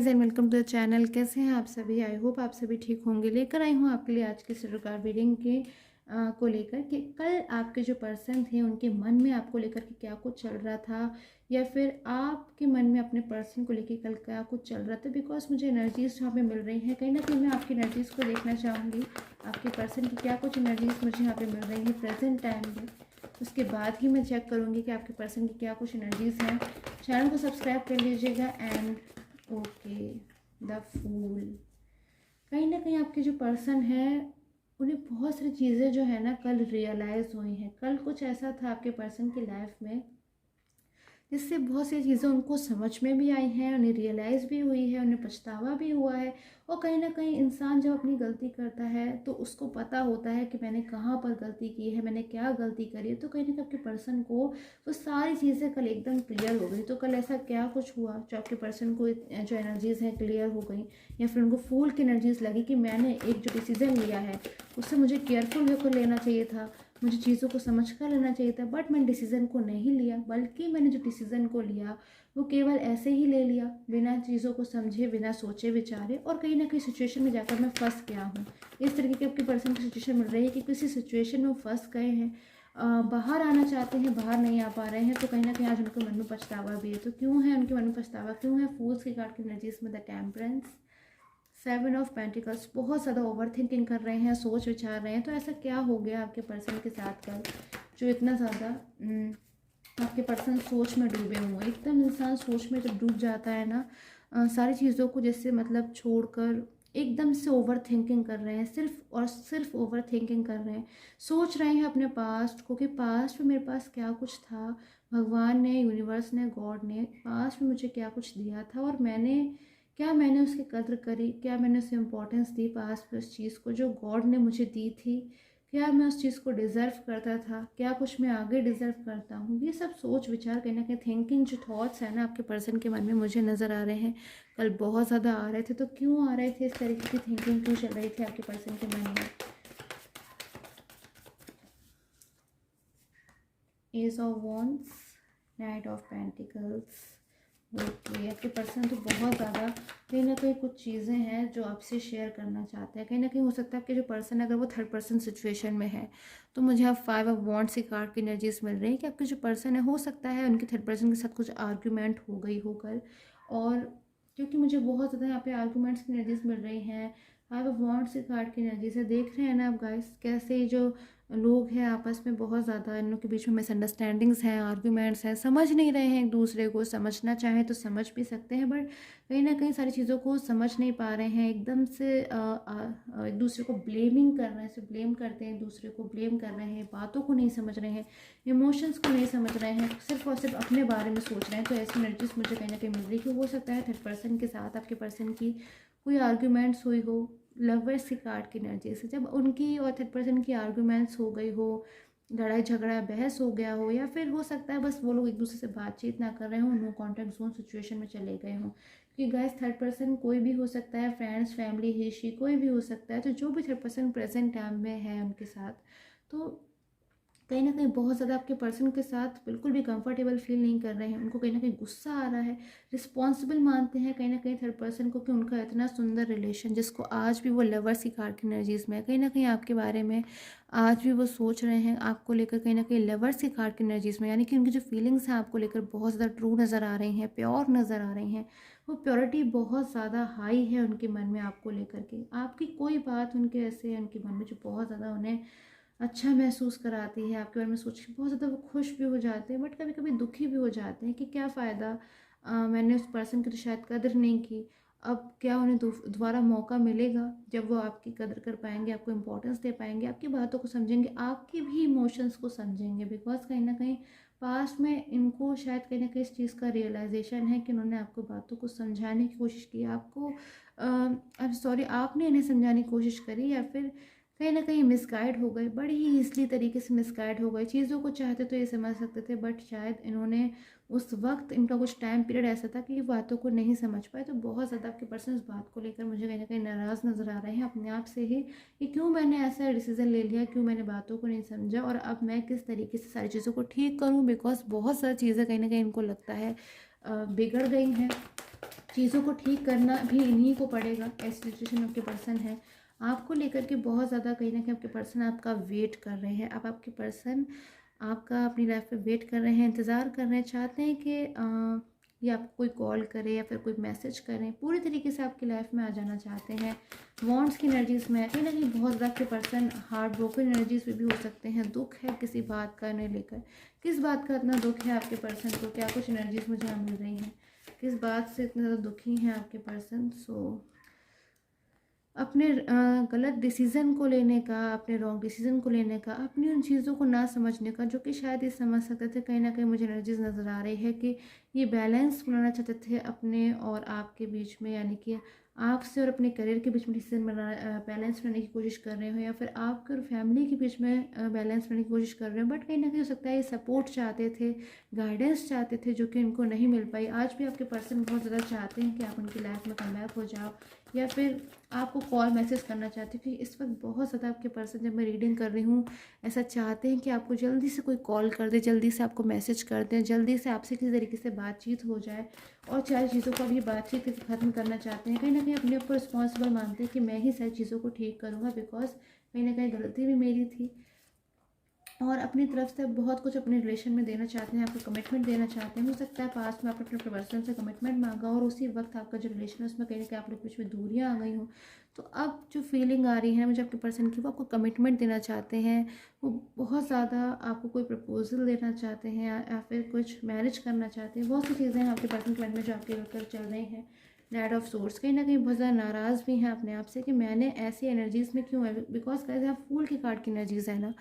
Guys and welcome to the channel. कैसे हैं आप सभी? आई होप आप सभी ठीक होंगे। लेकर आई हूँ आपके लिए आज की रिगार्ड रीडिंग के को लेकर कि कल आपके जो पर्सन थे उनके मन में आपको लेकर के क्या कुछ चल रहा था, या फिर आपके मन में अपने पर्सन को लेकर कल क्या कुछ चल रहा था। बिकॉज मुझे एनर्जीज यहाँ पे मिल रही हैं, कहीं ना कहीं मैं आपकी एनर्जीज़ को देखना चाहूँगी। आपके पर्सन की क्या कुछ एनर्जीज मुझे यहाँ पे मिल रही है प्रेजेंट टाइम में, उसके बाद ही मैं चेक करूँगी कि आपके पर्सन की क्या कुछ एनर्जीज़ हैं। चैनल को सब्सक्राइब कर लीजिएगा। And okay, the fool. कहीं ना कहीं आपके जो पर्सन है उन्हें बहुत सारी चीज़ें जो है ना कल रियलाइज़ हुई हैं। कल कुछ ऐसा था आपके पर्सन की लाइफ में जिससे बहुत सी चीज़ें उनको समझ में भी आई हैं, उन्हें रियलाइज़ भी हुई है, उन्हें पछतावा भी हुआ है। और कहीं ना कहीं इंसान जब अपनी गलती करता है तो उसको पता होता है कि मैंने कहाँ पर गलती की है, मैंने क्या गलती करी है। तो कहीं ना कहीं आपके पर्सन को वो सारी चीज़ें कल एकदम क्लियर हो गई। तो कल ऐसा क्या कुछ हुआ जो आपके पर्सन को जो एनर्जीज़ हैं क्लियर हो गई, या फिर उनको फूल की एनर्जीज़ लगी कि मैंने एक जो डिसीज़न लिया है उससे मुझे केयरफुल होकर लेना चाहिए था, मुझे चीज़ों को समझ कर लेना चाहिए था, बट मैंने डिसीज़न को नहीं लिया, बल्कि मैंने जो डिसीज़न को लिया वो केवल ऐसे ही ले लिया, बिना चीज़ों को समझे, बिना सोचे विचारे। और कहीं ना कहीं सिचुएशन में जाकर मैं फंस गया हूँ। इस तरीके की आपकी पर्सन की सिचुएशन मिल रही है कि किसी सिचुएशन में फंस गए हैं, बाहर आना चाहते हैं, बाहर नहीं आ पा रहे हैं। तो कहीं ना कहीं आज उनके मन में पछतावा भी है। तो क्यों है उनके मन में पछतावा, क्यों है? फूल्स की कार्ड की एनर्जीज में द टेम्परेंस, 7 ऑफ पेंटिकल्स, बहुत ज़्यादा ओवर थिंकिंग कर रहे हैं, सोच विचार रहे हैं। तो ऐसा क्या हो गया आपके पर्सन के साथ कल जो इतना ज़्यादा आपके पर्सन सोच में डूबे हुए। एकदम इंसान सोच में जब डूब जाता है ना, सारी चीज़ों को जैसे मतलब छोड़कर एकदम से ओवर थिंकिंग कर रहे हैं, सिर्फ और सिर्फ ओवर थिंकिंग कर रहे हैं। सोच रहे हैं अपने पास्ट को कि पास्ट में मेरे पास क्या कुछ था, भगवान ने, यूनिवर्स ने, गॉड ने पास्ट में मुझे क्या कुछ दिया था, और मैंने उसकी कद्र करी, क्या मैंने उसे इम्पोर्टेंस दी पास्ट में उस चीज़ को जो गॉड ने मुझे दी थी, क्या मैं उस चीज़ को डिज़र्व करता था, क्या कुछ मैं आगे डिज़र्व करता हूँ। ये सब सोच विचार कहीं ना कहीं थिंकिंग जो थॉट्स हैं ना आपके पर्सन के मन में मुझे नज़र आ रहे हैं, कल बहुत ज़्यादा आ रहे थे। तो क्यों आ रहे थे, इस तरीके की थिंकिंग क्यों चल रही थी आपके पर्सन के मन में? Ace of wands, knight of pentacles. Okay, आपके पर्सन तो बहुत ज़्यादा कहीं ना कहीं कुछ चीज़ें हैं जो आपसे शेयर करना चाहते हैं। कहीं ना कहीं हो सकता है आपके जो पर्सन अगर वो थर्ड पर्सन सिचुएशन में है तो मुझे अब 5 ऑफ वॉन्ड्स की कार्ड की एनर्जीज मिल रही है कि आपके जो पर्सन है हो सकता है उनके थर्ड पर्सन के साथ कुछ आर्ग्यूमेंट हो गई हो कल। और क्योंकि मुझे बहुत ज़्यादा यहाँ पे आर्ग्यूमेंट्स की एनर्जीज मिल रही हैं, 5 ऑफ वॉन्ड्स की कार्ड की एनर्जी से देख रहे हैं ना आप गाइस कैसे ये जो लोग हैं आपस में बहुत ज़्यादा इन लोग के बीच में मिसअंडरस्टैंडिंग्स हैं, आर्ग्यूमेंट्स हैं, समझ नहीं रहे हैं एक दूसरे को। समझना चाहें तो समझ भी सकते हैं, बट कहीं ना कहीं सारी चीज़ों को समझ नहीं पा रहे हैं। एकदम से एक दूसरे को ब्लेमिंग कर रहे हैं, सिर्फ ब्लेम करते हैं, एक दूसरे को ब्लेम कर रहे हैं, बातों को नहीं समझ रहे हैं, इमोशंस को नहीं समझ रहे हैं, सिर्फ और सिर्फ अपने बारे में सोच रहे हैं। तो ऐसी एनर्जीज मुझे कहीं ना कहीं मिल रही है कि हो सकता है थर्ड पर्सन के साथ आपके पर्सन की कोई आर्ग्यूमेंट्स हुई हो। लवर्स की कार्ड की एनर्जी से जब उनकी और थर्ड पर्सन की आर्ग्यूमेंट्स हो गई हो, लड़ाई झगड़ा बहस हो गया हो, या फिर हो सकता है बस वो लोग एक दूसरे से बातचीत ना कर रहे हो, नो कॉन्टैक्ट जोन सिचुएशन में चले गए हों। क्योंकि गाइस थर्ड पर्सन कोई भी हो सकता है, फ्रेंड्स, फैमिली, हिस्ट्री, कोई भी हो सकता है। तो जो भी थर्ड पर्सन प्रेजेंट टाइम में है उनके साथ, तो कहीं ना कहीं बहुत ज़्यादा आपके पर्सन के साथ बिल्कुल भी कंफर्टेबल फील नहीं कर रहे हैं। उनको कहीं ना कहीं गुस्सा आ रहा है, रिस्पॉन्सिबल मानते हैं कहीं ना कहीं थर्ड पर्सन को कि उनका इतना सुंदर रिलेशन जिसको आज भी वो लवर्स की कार्ड की एनर्जीज में है, कहीं ना कहीं आपके बारे में आज भी वो सोच रहे हैं आपको लेकर, कहीं ना कहीं लवर्स की कार्ड की एनर्जीज में। यानी कि उनकी जो फीलिंग्स हैं आपको लेकर बहुत ज़्यादा ट्रू नज़र आ रही हैं, प्योर नज़र आ रही हैं। वो प्योरिटी बहुत ज़्यादा हाई है उनके मन में आपको लेकर के। आपकी कोई बात उनके ऐसे है उनके मन में जो बहुत ज़्यादा उन्हें अच्छा महसूस कराती है। आपके बारे में सोच के बहुत ज़्यादा वो खुश भी हो जाते हैं, बट कभी कभी दुखी भी हो जाते हैं कि क्या फ़ायदा, मैंने उस पर्सन की तो शायद कदर नहीं की। अब क्या उन्हें दोबारा मौका मिलेगा जब वो आपकी कदर कर पाएंगे, आपको इम्पोर्टेंस दे पाएंगे, आपकी बातों को समझेंगे, आपकी भी इमोशंस को समझेंगे। बिकॉज कहीं ना कहीं पास्ट में इनको शायद कहीं ना कहीं इस चीज़ का रियलाइजेशन है कि उन्होंने आपको बातों को समझाने की कोशिश की, आपको अब सॉरी आपने इन्हें समझाने की कोशिश करी, या फिर कहीं ना कहीं मिसगाइड हो गए, बड़ी ही ईजिली तरीके से मिसगाइड हो गए। चीज़ों को चाहते तो ये समझ सकते थे, बट शायद इन्होंने उस वक्त, इनका कुछ टाइम पीरियड ऐसा था कि ये बातों को नहीं समझ पाए। तो बहुत ज़्यादा आपके पर्सन इस बात को लेकर मुझे कहीं ना कहीं नाराज़ नज़र आ रहे हैं अपने आप से ही कि क्यों मैंने ऐसा डिसीज़न ले लिया, क्यों मैंने बातों को नहीं समझा, और अब मैं किस तरीके से सारी चीज़ों को ठीक करूँ। बिकॉज बहुत सारी चीज़ें कहीं ना कहीं इनको लगता है बिगड़ गई हैं। चीज़ों को ठीक करना भी इन्हीं को पड़ेगा। ऐसी सिचुएशन में आपके पर्सन है, आपको लेकर के बहुत ज़्यादा कहीं ना कहीं आपके पर्सन आपका वेट कर रहे हैं। अब आपके पर्सन आपका अपनी लाइफ में वेट कर रहे हैं, इंतज़ार कर रहे हैं, चाहते हैं कि या आपको कोई कॉल करे या फिर कोई मैसेज करें, पूरी तरीके से आपकी लाइफ में आ जाना चाहते हैं। वॉन्ट्स की एनर्जीज में कहीं ना कहीं बहुत ज़्यादा आपके पर्सन हार्ट ब्रोकन एनर्जीज में भी हो सकते हैं। दुख है किसी बात का नहीं लेकर, किस बात का इतना दुख है आपके पर्सन को, क्या कुछ एनर्जीज मुझे यहाँ मिल रही हैं, किस बात से इतने ज़्यादा दुखी हैं आपके पर्सन। अपने गलत डिसीज़न को लेने का, अपने रॉन्ग डिसीज़न को लेने का, अपनी उन चीज़ों को ना समझने का जो कि शायद ये समझ सकते थे। कहीं ना कहीं मुझे एनर्जीज नज़र आ रही है कि ये बैलेंस बनाना चाहते थे अपने और आपके बीच में, यानी कि आपसे और अपने करियर के बीच में डिसीजन बैलेंस बनाने की कोशिश कर रहे हो, या फिर आपके और फैमिली के बीच में बैलेंस बनाने की कोशिश कर रहे हो। बट कहीं ना कहीं हो सकता है ये सपोर्ट चाहते थे, गाइडेंस चाहते थे, जो कि इनको नहीं मिल पाई। आज भी आपके पर्सन बहुत ज़्यादा चाहते हैं कि आप उनकी लाइफ में कमबैक हो जाओ, या फिर आपको कॉल मैसेज करना चाहते हैं। क्योंकि इस वक्त बहुत ज़्यादा आपके पर्सन, जब मैं रीडिंग कर रही हूँ, ऐसा चाहते हैं कि आपको जल्दी से कोई कॉल कर दे, जल्दी से आपको मैसेज कर दें, जल्दी से आपसे किसी तरीके से बातचीत हो जाए। और सारी चीज़ों को अभी बातचीत ख़त्म करना चाहते हैं। कहीं ना कहीं अपने ऊपर रिस्पॉन्सिबल मानते हैं कि मैं ही सारी चीज़ों को ठीक करूँगा, बिकॉज कहीं ना कहीं गलती भी मेरी थी। और अपनी तरफ से बहुत कुछ अपने रिलेशन में देना चाहते हैं, आपको कमिटमेंट देना चाहते हैं। हो सकता है पास्ट में आपने अपने पर्सन से कमिटमेंट मांगा और उसी वक्त आपका जो रिलेशन है उसमें कहीं ना कहीं आप लोग बीच में दूरियां आ गई हों। तो अब जो फीलिंग आ रही है मुझे आपके पर्सन की, वो आपको कमिटमेंट देना चाहते हैं। वो बहुत ज़्यादा आपको कोई प्रपोजल देना चाहते हैं, या फिर कुछ मैरिज करना चाहते हैं। बहुत सी चीज़ें हैं आपके पर्सन के मन में जो आपके लेकर चल रही हैं। नाइट ऑफ सोर्स कहीं ना कहीं बहुत ज़्यादा नाराज़ भी हैं अपने आप से कि मैंने ऐसी एनर्जीज़ में क्यों है। बिकॉज कैसे आप फूल के कार्ड की एनर्जीज़ है ना,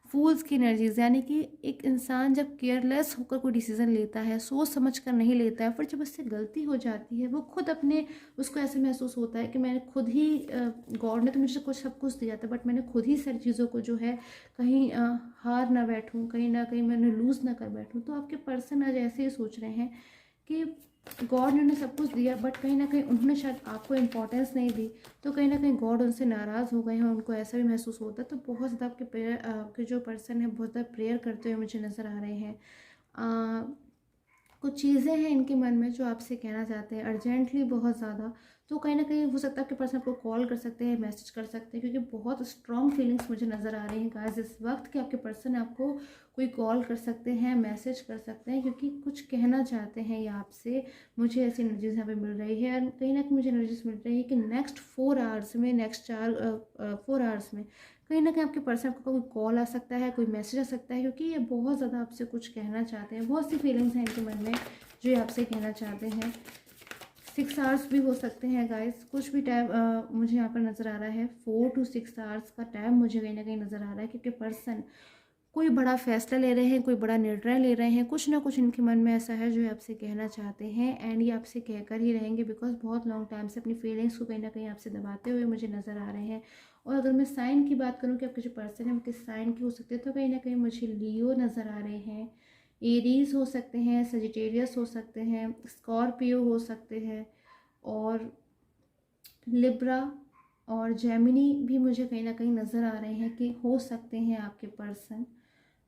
फूल्स की एनर्जीज, यानी कि एक इंसान जब केयरलेस होकर कोई डिसीज़न लेता है, सोच समझ कर नहीं लेता है, फिर जब उससे गलती हो जाती है, वो खुद अपने उसको ऐसे महसूस होता है कि मैंने खुद ही, गॉड ने तो मुझे कुछ सब कुछ दिया था, बट मैंने खुद ही सारी चीज़ों को जो है कहीं हार ना बैठूं, कहीं ना कहीं मैंने लूज़ ना कर बैठूं। तो आपके पर्सन आज ऐसे ही सोच रहे हैं कि गॉड ने उन्हें सब कुछ दिया, बट कहीं ना कहीं उन्होंने शायद आपको इम्पोर्टेंस नहीं दी, तो कहीं ना कहीं गॉड उनसे नाराज़ हो गए हैं, उनको ऐसा भी महसूस होता है। तो बहुत ज़्यादा आपके प्रेयर, आपके जो पर्सन है बहुत ज़्यादा प्रेयर करते हुए मुझे नज़र आ रहे हैं। कुछ चीज़ें हैं इनके मन में जो आपसे कहना चाहते हैं अर्जेंटली, बहुत ज़्यादा। तो कहीं ना कहीं हो सकता है आपके पर्सन आपको कॉल कर सकते हैं, मैसेज कर सकते हैं, क्योंकि बहुत स्ट्रॉन्ग फीलिंग्स मुझे नज़र आ रही हैं गाइस इस वक्त कि आपके पर्सन आपको कोई कॉल कर सकते हैं, मैसेज कर सकते हैं, क्योंकि कुछ कहना चाहते हैं ये आपसे। मुझे ऐसी एनर्जीज यहाँ पे मिल रही है, और कहीं ना कहीं मुझे एनर्जीज मिल रही है कि नेक्स्ट 4 आवर्स में, नेक्स्ट 4 आवर्स में कहीं ना कहीं आपके पर्सन को कोई कॉल आ सकता है, कोई मैसेज आ सकता है, क्योंकि ये बहुत ज़्यादा आपसे कुछ कहना चाहते हैं। बहुत सी फीलिंग्स हैं इनके मन में जो ये आपसे कहना चाहते हैं। 6 आवर्स भी हो सकते हैं गाइस, कुछ भी टाइम मुझे यहाँ पर नज़र आ रहा है। 4 to 6 आवर्स का टाइम मुझे कहीं ना कहीं नज़र आ रहा है, क्योंकि पर्सन कोई बड़ा फैसला ले रहे हैं, कोई बड़ा निर्णय ले रहे हैं, कुछ ना कुछ इनके मन में ऐसा है जो ये आपसे कहना चाहते हैं। एंड ये आपसे कहकर ही रहेंगे, बिकॉज बहुत लॉन्ग टाइम से अपनी फीलिंग्स को कहीं ना कहीं आपसे दबाते हुए मुझे नज़र आ रहे हैं। और अगर मैं साइन की बात करूँ कि आपके जो पर्सन है वो किस साइन की हो सकते हैं, तो कहीं ना कहीं मुझे लियो नज़र आ रहे हैं, एरीज हो सकते हैं, सजिटेरियस हो सकते हैं, स्कॉर्पियो हो सकते हैं, और लिब्रा और जेमिनी भी मुझे कहीं ना कहीं नज़र आ रहे हैं कि हो सकते हैं आपके पर्सन।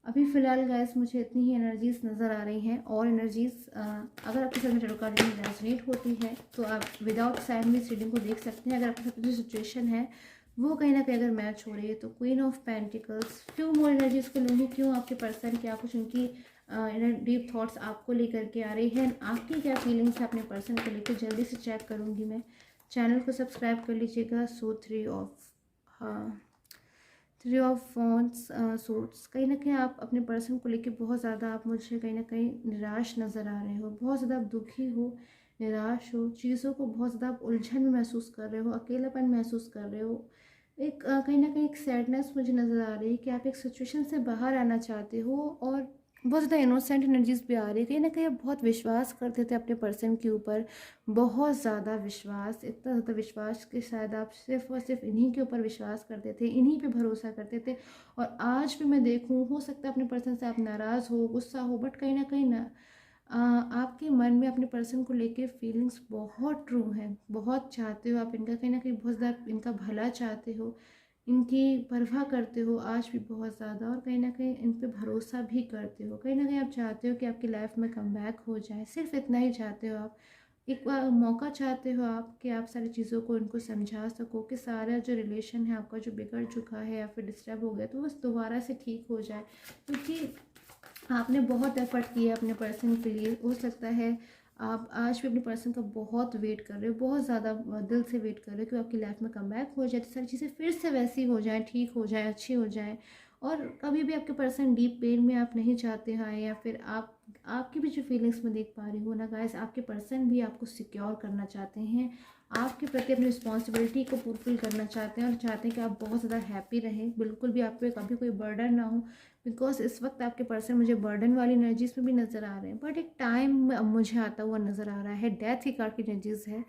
अभी फ़िलहाल गाइस मुझे इतनी ही एनर्जीज नज़र आ रही हैं। और एनर्जीज अगर आपके साथ में टैरो कार्ड रीडिंग रेजोनेट होती है तो आप विदाउट साइन में इस रीडिंग को देख सकते हैं। अगर आपके साथ जो सिचुएशन है वो कहीं ना कहीं अगर मैच हो रही है, तो क्वीन ऑफ पेंटिकल्स, क्यों मोर एनर्जीज को लूँगी, क्यों आपके पर्सन, क्या कुछ उनकी डीप थॉट्स आपको लेकर के आ रही है, आपकी क्या फीलिंग्स है अपने पर्सन को लेकर, जल्दी से चेक करूँगी मैं। चैनल को सब्सक्राइब कर लीजिएगा। सो 3 ऑफ वॉन्ड्स सूट्स, कहीं ना कहीं आप अपने पर्सन को लेके बहुत ज़्यादा, आप मुझे कहीं ना कहीं निराश नज़र आ रहे हो, बहुत ज़्यादा आप दुखी हो, निराश हो, चीज़ों को बहुत ज़्यादा आप उलझन में महसूस कर रहे हो, अकेलापन महसूस कर रहे हो। एक कहीं ना कहीं एक सैडनेस मुझे नज़र आ रही है कि आप एक सिचुएशन से बाहर आना चाहते हो, और बहुत ज़्यादा इनोसेंट एनर्जीज भी आ रही है। कहीं ना कहीं आप बहुत विश्वास करते थे अपने पर्सन के ऊपर, बहुत ज़्यादा विश्वास, इतना ज़्यादा विश्वास कि शायद आप सिर्फ और सिर्फ इन्हीं के ऊपर विश्वास करते थे, इन्हीं पे भरोसा करते थे। और आज भी मैं देखूं, हो सकता है अपने पर्सन से आप नाराज़ हो, गुस्सा हो, बट कहीं ना कहीं ना आपके मन में अपने पर्सन को लेके फीलिंग्स बहुत ट्रू हैं, बहुत चाहते हो आप इनका, कहीं ना कहीं बहुत ज़्यादा इनका भला चाहते हो, इनकी परवाह करते हो आज भी बहुत ज़्यादा, और कहीं ना कहीं इन पे भरोसा भी करते हो। कहीं ना कहीं आप चाहते हो कि आपकी लाइफ में कमबैक हो जाए, सिर्फ इतना ही चाहते हो आप। एक बार मौका चाहते हो आप कि आप सारी चीज़ों को उनको समझा सको कि सारा जो रिलेशन है आपका जो बिगड़ चुका है या फिर डिस्टर्ब हो गया तो बस दोबारा से ठीक हो जाए, क्योंकि आपने बहुत एफर्ट किया अपने पर्सन के लिए। हो सकता है आप आज भी अपने पर्सन का बहुत वेट कर रहे हो, बहुत ज़्यादा दिल से वेट कर रहे हो कि आपकी लाइफ में कमबैक हो जाए, तो सारी चीज़ें फिर से वैसी हो जाएं, ठीक हो जाए, अच्छी हो जाए। और कभी भी आपके पर्सन डीप पेन में आप नहीं चाहते हैं, या फिर आप आपकी भी जो फीलिंग्स में देख पा रही हूँ ना गाइस, आपके पर्सन भी आपको सिक्योर करना चाहते हैं, आपके प्रति अपनी रिस्पॉन्सिबिलिटी को फुलफिल करना चाहते हैं और चाहते हैं कि आप बहुत ज़्यादा हैप्पी रहें, बिल्कुल भी आप पे कभी कोई बर्डन ना हो। बिकॉज इस वक्त आपके पर्सन मुझे बर्डन वाली एनर्जीज में भी नज़र आ रहे हैं, बट एक टाइम मुझे आता हुआ नज़र आ रहा है, डेथ की कार्ड की एनर्जीज है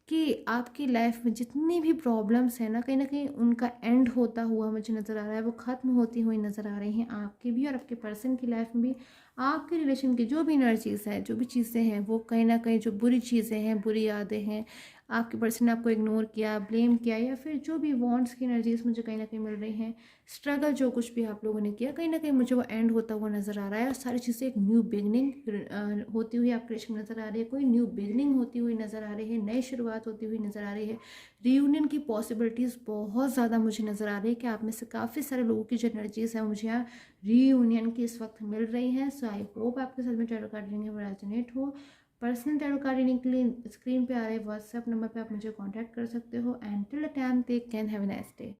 कि आपकी लाइफ में जितनी भी प्रॉब्लम्स हैं ना कहीं उनका एंड होता हुआ मुझे नज़र आ रहा है, वो ख़त्म होती हुई नज़र आ रही हैं आपकी भी और आपके पर्सन की लाइफ में भी। आपके रिलेशन की जो भी एनर्जीज़ हैं, जो भी चीज़ें हैं, वो कहीं ना कहीं जो बुरी चीज़ें हैं, बुरी यादें हैं, आपके पर्सन ने आपको इग्नोर किया, ब्लेम किया, या फिर जो भी वॉन्ट्स की एनर्जीज मुझे कहीं ना कहीं मिल रही हैं, स्ट्रगल जो कुछ भी आप लोगों ने किया, कहीं ना कहीं मुझे वो एंड होता हुआ नज़र आ रहा है और सारी चीज़ें एक न्यू बिगनिंग होती हुई आपके रिलेशन में नज़र आ रही है, कोई न्यू बिगनिंग होती हुई नज़र आ रही है, नई शुरुआत होती हुई नज़र आ रही है। रीयूनियन की पॉसिबिलिटीज़ बहुत ज़्यादा मुझे नज़र आ रही है कि आप में से काफ़ी सारे लोगों की जो एनर्जीज़ हैं मुझे यहाँ रीयूनियन की इस वक्त मिल रही हैं। सो आई होप आपके साथ में टैरो कार्ड रीडिंग वो रेजोनेट हो। पर्सनल टैरो कार्ड रीडिंग के लिए स्क्रीन पे आ रहे व्हाट्सएप नंबर पे आप मुझे कांटेक्ट कर सकते हो। And till the time take care, have a nice day.